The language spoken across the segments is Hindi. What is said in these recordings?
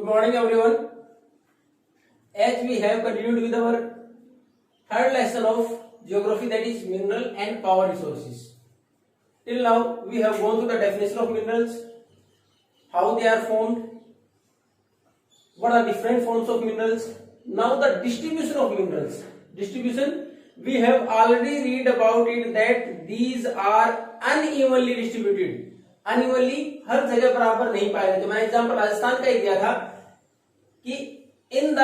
Good morning everyone. As we have continued with our third lesson of geography, that is mineral and power resources. Till now we have gone through the definition of minerals, how they are formed, what are different forms of minerals. Now the distribution of minerals. Distribution, we have already read about it that these are unevenly distributed. Unevenly हर जगह बराबर नहीं पाए जाते. मैंने एग्जांपल राजस्थान का ही दिया था कि in the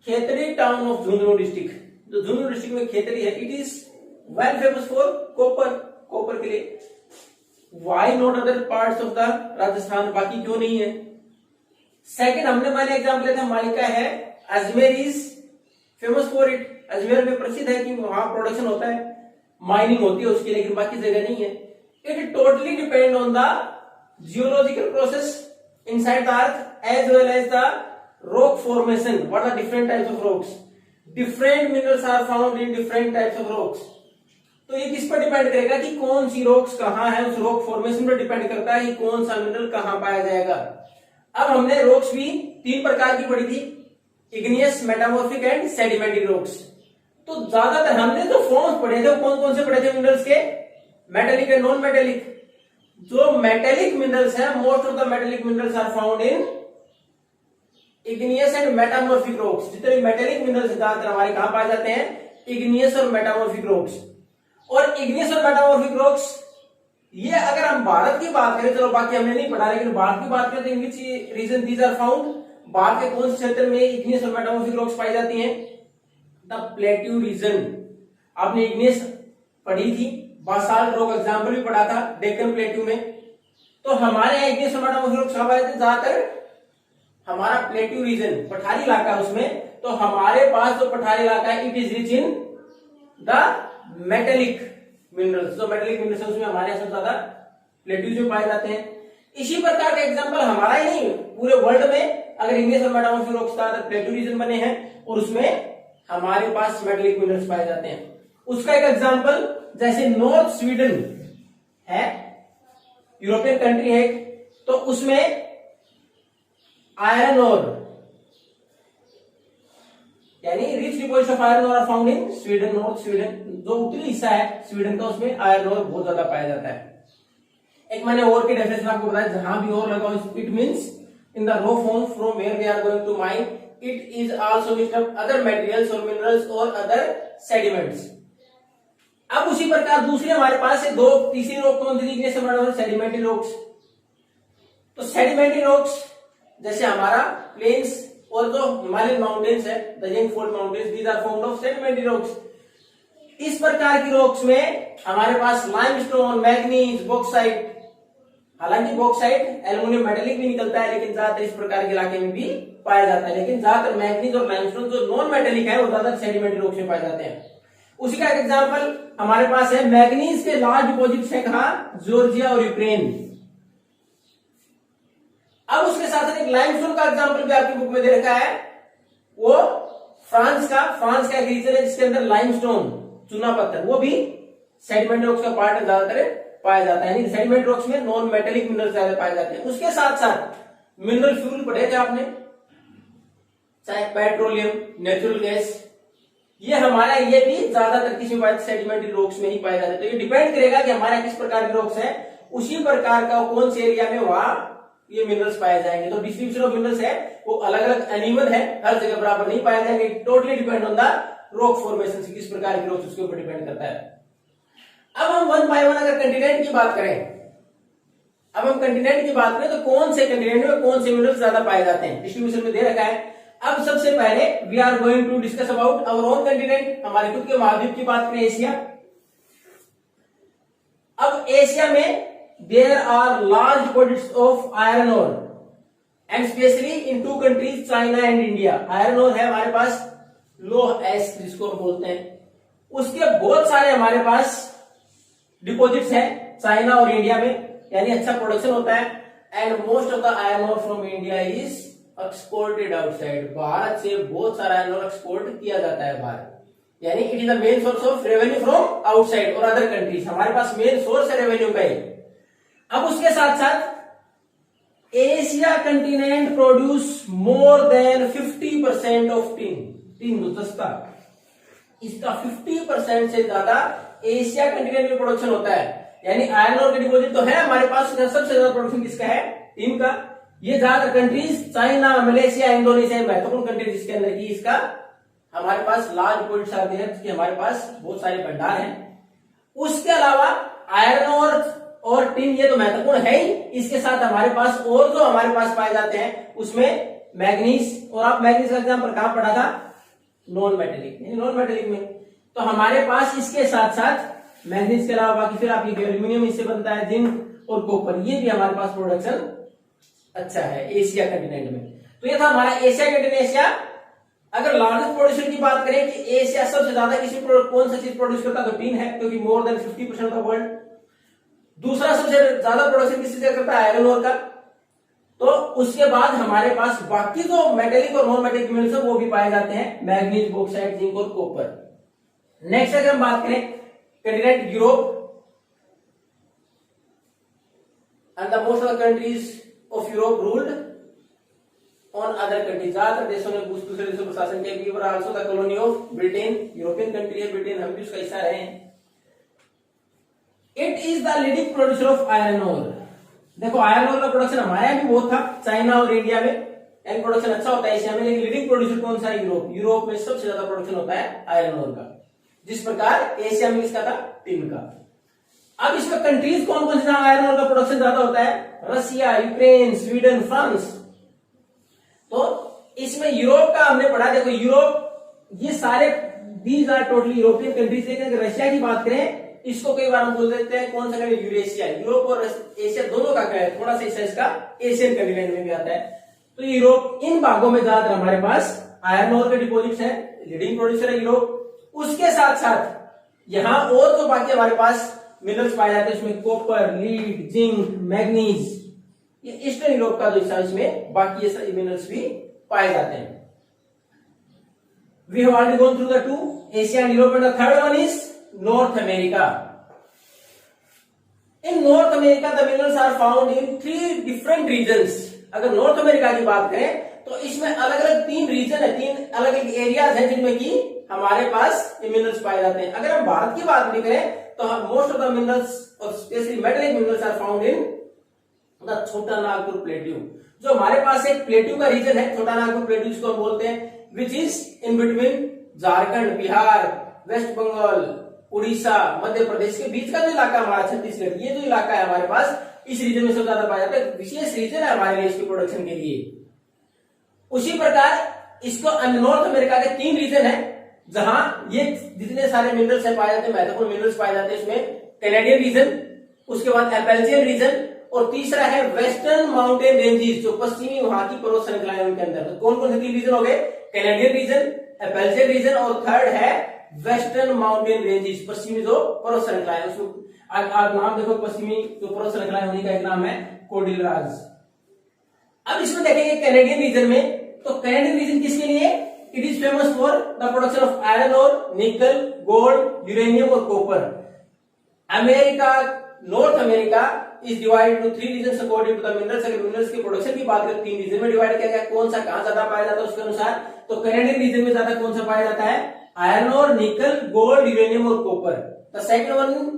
Khetri town of Jhunjhunu district, जो झुंझुनू डिस्ट्रिक्ट में खेतड़ी है, it is well famous for copper के लिए. Why not other parts of the Rajasthan, बाकी क्यों नहीं है. सेकंड हमने मैंने एग्जांपल लिया था मालिका है, Ajmer is famous for it. Ajmer में प्रसिद्ध है कि वहां प्रोडक्शन होता है, माइनिंग होती है उसकी, लेकिन बाकी जगह नहीं है. It totally depend on the geological process inside the earth as well as the rock formation. What are different types of rocks. Different minerals are found in different types of rocks. तो ये किस पर डिपेंड करेगा कि कौन सी रॉक्स कहां है, उस रॉक फॉर्मेशन पर डिपेंड करता है कि कौन सा मिनरल कहां पाया जाएगा. अब हमने रॉक्स भी तीन प्रकार की पढ़ी थी, igneous, metamorphic and sedimentary rocks. तो ज्यादातर हमने जो फॉर्म्स पढ़े थे वो कौन कौन से पढ़े थे मिनरल्स के, मेटेलिक एंड नॉन मेटेलिक. जो मेटेलिक मिनरल्स है, most of the metallic minerals are found in igneous and metamorphic rocks. जितने भी मेटेलिक मिनरल्स ज्यादातर हमारे कहां पाए जाते हैं, इग्नियस और मेटामॉर्फिक रॉक्स. और इग्नियस और मेटामॉर्फिक रॉक्स ये अगर हम भारत की बात करें, चलो बाकी हमने नहीं पढ़ा, लेकिन भारत की बात करें तो in which region these are found. भारत के कौन से क्षेत्र में इग्नियस और मेटामॉर्फिक रॉक्स पाई जाती हैं, द प्लेट्यू रीजन. आपने इग्नियस पढ़ी थी, बासाल्ट रॉक एग्जांपल भी पढ़ा था डेक्कन प्लेट्यू में. तो हमारे यहाँ इग्नियस और मेटामॉर्फिक रॉक्स कहां पाए जाते हैं, ज्यादातर हमारा प्लेट्यू रीजन पठारी इलाका है उसमें. तो हमारे पास जो पठारी इलाका है, it is rich in the metallic minerals. जो मेटेलिक मिनरल्स उसमें हमारे यहाँ ज्यादा प्लेट्यूज में पाए जाते हैं. इसी प्रकार का एग्जांपल हमारा ही नहीं, पूरे वर्ल्ड में अगर इग्नियस और मेटामॉर्फिक रॉक्स ज्यादातर प्लेट्यू रीजन बने हैं और उसमें हमारे पास मेटेलिक मिनरल्स पाए जाते हैं. उसका एक एग्जांपल जैसे नॉर्थ स्वीडन है, यूरोपियन कंट्री है, तो उसमें आयरन ओर यानी rich deposit of iron ore are found in Sweden. North Sweden जो उत्तरी हिस्सा है स्वीडन का, उसमें आयरन ओर बहुत ज्यादा पाया जाता है. एक मैंने और की डेफिनेशन आपको बताया, जहां भी और लगा it means in the raw form from where we are going to mine. It is also mixed up other materials और मिनरल्स और अदर सेडिमेंट्स. अब उसी प्रकार दूसरी हमारे पास है दो, तीसरी रॉक कौन सी, इग्नियस और सेडिमेंटरी रॉक्स. तो सेडिमेंटरी रॉक्स जैसे हमारा प्लेन्स और जो हिमालयन माउंटेन्स है, the young fold mountains, these are formed of sedimentary rocks. इस प्रकार की रॉक्स में हमारे पास लाइमस्टोन, मैग्नीज, बॉक्साइट. हालांकि बॉक्साइट एल्युमिनियम मेटेलिक भी निकलता है, लेकिन ज्यादातर इस प्रकार के इलाके में भी पाया जाता है. लेकिन ज्यादातर मैग्नीज और लाइमस्टोन जो नॉन मेटेलिक है वो ज्यादातर सेडिमेंटरी रॉक्स में पाए जाते हैं. उसी का एक एग्जांपल हमारे पास है, मैग्नीज के लार्ज डिपॉजिट्स है कहां, जॉर्जिया और यूक्रेन. अब उसके साथ एक लाइमस्टोन का एग्जांपल भी आपकी बुक में दे रखा है, वो फ्रांस का एक रीजन है जिसके अंदर लाइमस्टोन, चूना पत्थर, वो भी सेडिमेंट रॉक्स का पार्ट ज्यादातर पाया जाता है. सेडिमेंट रॉक्स में नॉन मेटेलिक मिनरल्स ज्यादा पाए जाते हैं. उसके साथ साथ मिनरल फ्यूल पढ़े थे आपने, चाहे पेट्रोलियम, नेचुरल गैस, ये हमारा ये भी ज्यादातर किसी सेडिमेंटरी रॉक्स में ही पाए जाते हैं. तो ये डिपेंड करेगा कि हमारा किस प्रकार के रॉक्स है, उसी प्रकार का कौन से एरिया में वहां ये मिनरल्स पाए जाएंगे. तो डिस्ट्रीब्यूशन ऑफ मिनरल्स है वो अलग अलग अनइवन है, हर जगह बराबर नहीं पाए जाएंगे. Totally depend on the rock formation से किस प्रकार के रॉक्स उसके ऊपर डिपेंड करता है. अब हम वन बाय वन अगर कंटिनेंट की बात करें, तो कौन से कंटिनेंट में कौन से मिनरल्स ज्यादा पाए जाते हैं, डिस्ट्रीब्यूशन में दे रखा है. अब सबसे पहले we are going to discuss about our own continent, हमारे खुद के महाद्वीप की बात करें, एशिया. अब एशिया में there are large deposits of iron ore and specially in two countries, China and India. Iron ore है हमारे पास, लोह एस जिसको बोलते हैं, उसके बहुत सारे हमारे पास डिपॉजिट्स हैं चाइना और इंडिया में, यानी अच्छा प्रोडक्शन होता है. And most of the iron ore from India is exported outside. Bharat से बहुत सारा आयरन ओर एक्सपोर्ट किया जाता है बाहर, यानी it is the main source of revenue from outside और अदर कंट्रीज. हमारे पास मेन सोर्स है रेवेन्यू का ही. अब उसके साथ साथ Asia Asia continent produce more than 50% of tin. Tin दस्ता, इसका 50% से ज्यादा एशिया कंटिनेंट में प्रोडक्शन होता है। यानी आयरन ओर का डिपॉजिट तो है हमारे पास, सबसे ज्यादा प्रोडक्शन किसका है? टिन का। ये ज्यादा कंट्रीज चाइना, मलेशिया, इंडोनेशिया महत्वपूर्ण कंट्रीज जिसके अंदर की इसका हमारे पास लार्ज डिपॉजिट्स आते हैं, जिसके हमारे पास बहुत सारे भंडार हैं। उसके अलावा आयरन और टिन ये तो महत्वपूर्ण है ही, इसके साथ हमारे पास और जो हमारे पास पाए जाते हैं उसमें मैग्नीज, और आप मैग्नीज का एग्जाम्पल कहां पढ़ा था? नॉन मेटेलिक, नॉन मेटेलिक में। तो हमारे पास इसके साथ साथ मैग्नीज के अलावा बाकी फिर आपकी एल्यूमिनियम इससे बनता है, जिंक और कॉपर, ये भी हमारे पास प्रोडक्शन अच्छा है एशिया कंटिनेंट में। तो ये था हमारा एशिया कंटिनेंट। एशिया अगर लार्जेस्ट प्रोड्यूसर की बात करें कि एशिया सबसे ज्यादा किसी कौन सा चीज प्रोड्यूस करता है, तो टिन है, क्योंकि मोर देन 50% ऑफ द वर्ल्ड। दूसरा सबसे ज्यादा प्रोडक्शन किसी से करता है? आयरन ओर का। तो उसके बाद हमारे पास बाकी जो मेटेलिक और नॉन मेटेलिक मिनरल्स है वो भी पाए जाते हैं, मैग्नीज, बॉक्साइट, जिंक और कॉपर। नेक्स्ट अगर हम बात करें continent Europe, and the most of the countries of Europe ruled on other countries. ज्यादातर देशों ने दूसरे देशों पर शासन किया। We were also the colony of Britain, European country है ब्रिटेन, हम भी उसका हिस्सा रहे हैं। It is the leading producer of iron ore. देखो आयरन ओर का प्रोडक्शन हमारे यहाँ भी बहुत था, चाइना और इंडिया में, एंड प्रोडक्शन अच्छा होता है एशिया में, लेकिन लीडिंग प्रोड्यूसर कौन सा है? यूरोप। यूरोप में सबसे ज्यादा प्रोडक्शन होता है आयरन ओर का, जिस प्रकार एशिया में किसका था? टिन का। अब इसमें कंट्रीज कौन कौन से जहां आयरन ओर का प्रोडक्शन ज्यादा होता है? Russia, Ukraine, Sweden, France. तो इसमें यूरोप का हमने पढ़ा, देखो यूरोप ये सारे these are totally European countries. लेकिन अगर रशिया की बात करें, इसको कई बार हम बोल देते हैं कौन सा कंट्री? यूरेशिया। यूरोप और एशिया दोनों का क्या है? थोड़ा सा हिस्सा इसका एशियन कंटिनेंट में भी आता है। तो यूरोप, इन भागों में ज्यादातर हमारे पास आयरन ओर के डिपॉजिट्स हैं, लीडिंग प्रोड्यूसर है यूरोप। उसके साथ साथ यहां और जो बाकी हमारे पास मिनरल्स पाए जाते हैं, उसमें कॉपर, लीड, जिंक, मैग्नीज, ये ईस्टर्न यूरोप का जो हिस्सा है इसमें बाकी ये सारे मिनरल्स भी पाए जाते हैं। We have already gone through the two, Asia and Europe, and the third one is North America. In North America the minerals are found in 3 different regions. अगर नॉर्थ अमेरिका की बात करें तो इसमें अलग अलग 3 रीजन है, 3 अलग अलग एरियाज हैं जिनमें की हमारे पास ये मिनरल्स पाए जाते हैं। अगर हम भारत की बात भी करें तो मोस्ट ऑफ द मिनरल्स और specially metallic minerals are found in the Chota Nagpur plateau. जो हमारे पास एक प्लेट्यू का रीजन है, छोटा नागपुर प्लेट्यू जिसको हम बोलते हैं, which is in between Jharkhand, Bihar, West Bengal, Orissa, Madhya Pradesh के बीच का जो इलाका हमारा छत्तीसगढ़, ये जो इलाका है हमारे पास, इस रीजन में सबसे ज्यादा पाया जाता है। विशेष रीजन है हमारे लिए इसके प्रोडक्शन के लिए। उसी प्रकार इसको नॉर्थ अमेरिका के 3 रीजन है जहां ये जितने सारे मिनरल्स है पाए जाते हैं, महत्वपूर्ण मिनरल्स पाए जाते हैं। इसमें कैनेडियन रीजन, उसके बाद एपेल्चियन रीजन, और तीसरा है वेस्टर्न माउंटेन रेंजेस, जो पश्चिमी वहां की पर्वत श्रृंखलाएं हैं उनके अंदर। तो कौन कौन से 3 रीजन हो गए? कैनेडियन रीजन, एपेल्चियन रीजन, और थर्ड है वेस्टर्न माउंटेन रेंजेस, पश्चिमी जो पर्वत श्रृंखलाएं। उसको आप नाम देखो, पश्चिमी जो पर्वत श्रृंखलाएं उन्हीं का एक नाम है कोर्डिलराज। अब इसमें देखेंगे कैनेडियन रीजन में, तो कैनेडियन रीजन किसके लिए? It is famous for the production of iron और निकल, गोल्ड, यूरेनियम और copper. America, North America is divided to 3 regions according to the minerals. अगर मिनरल्स की प्रोडक्शन की बात करें 3 रीजन में डिवाइड किया गया, कौन सा कहां ज्यादा पाया जाता है उसके अनुसार। तो कैनेडियन रीजन में ज्यादा कौन सा पाया जाता है? आयरन और निकल, गोल्ड, यूरेनियम और copper. The second one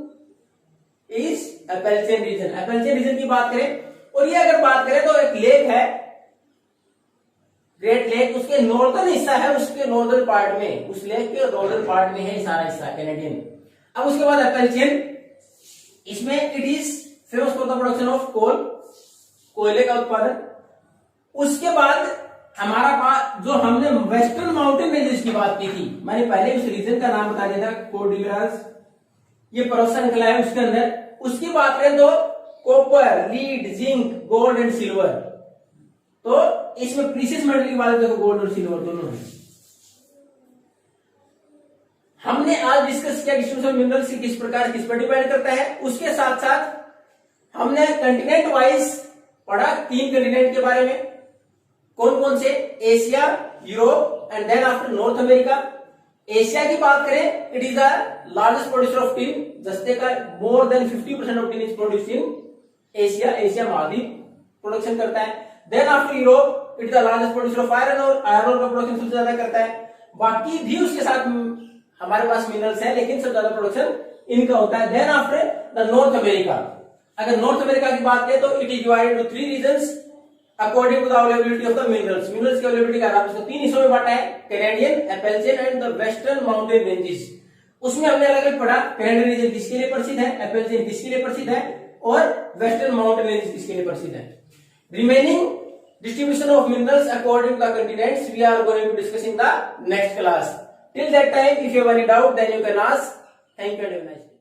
is Appalachian region. Appalachian region की बात करें, और ये अगर बात करें तो एक लेक है ग्रेट लेक, उसके नॉर्दर्न हिस्सा है, उसके नॉर्दर्न पार्ट में, उस लेक के नॉर्दर्न पार्ट में है सारा हिस्सा कैनेडियन। अब उसके बाद एपेल्चियन, इसमें it is famous for the production of coal, कोयले का उत्पादन। उसके बाद हमारा पास जो हमने वेस्टर्न माउंटेन रेंजेस की बात की थी, मैंने पहले उस रीजन का नाम बता दिया था, कोर्डिलराज, ये पर्वत श्रृंखला है उसके अंदर। उसकी बात करें तो copper, lead, zinc, gold and silver. तो इसमें प्रीशियस मेटल की बात देखो, गोल्ड और सिल्वर दोनों है। हमने आज डिस्कस किया डिस्ट्रीब्यूशन मिनरल्स की किस प्रकार किस पर डिपेंड करता है। उसके साथ साथ हमने कंटिनेंट वाइज पढ़ा 3 कंटिनेंट के बारे में, कौन कौन से? Asia, Europe and then after North America. Asia की बात करें, it is the largest producer of tin, जस्ते का more than 50% of tin is produced in Asia. Asia महाद्वीप प्रोडक्शन करता है। Then after Europe it is the largest producer of iron और आयरन का प्रोडक्शन सबसे ज्यादा करता है। बाकी भी उसके साथ हमारे पास मिनरल्स है, लेकिन सबसे ज्यादा प्रोडक्शन इनका होता है। Then after the North America, अगर नॉर्थ अमेरिका की बात करें तो it is divided to 3 regions according to the availability of the minerals. Minerals की अवेलेबिलिटी का आधार पर 3 हिस्सों में बांटा है, Canadian, Appalachian and the western mountain ranges. उसमें हमने अलग अलग पढ़ा कैनेडियन रीजन किसके लिए प्रसिद्ध है, एपेल्सियन किसके लिए प्रसिद्ध है और वेस्टर्न माउंटेन रेंज किसके लिए प्रसिद्ध है। Remaining distribution of minerals according to the continents we are going to discuss in the next class. Till that time, if you have any doubt, then you can ask. Thank you and have a nice day.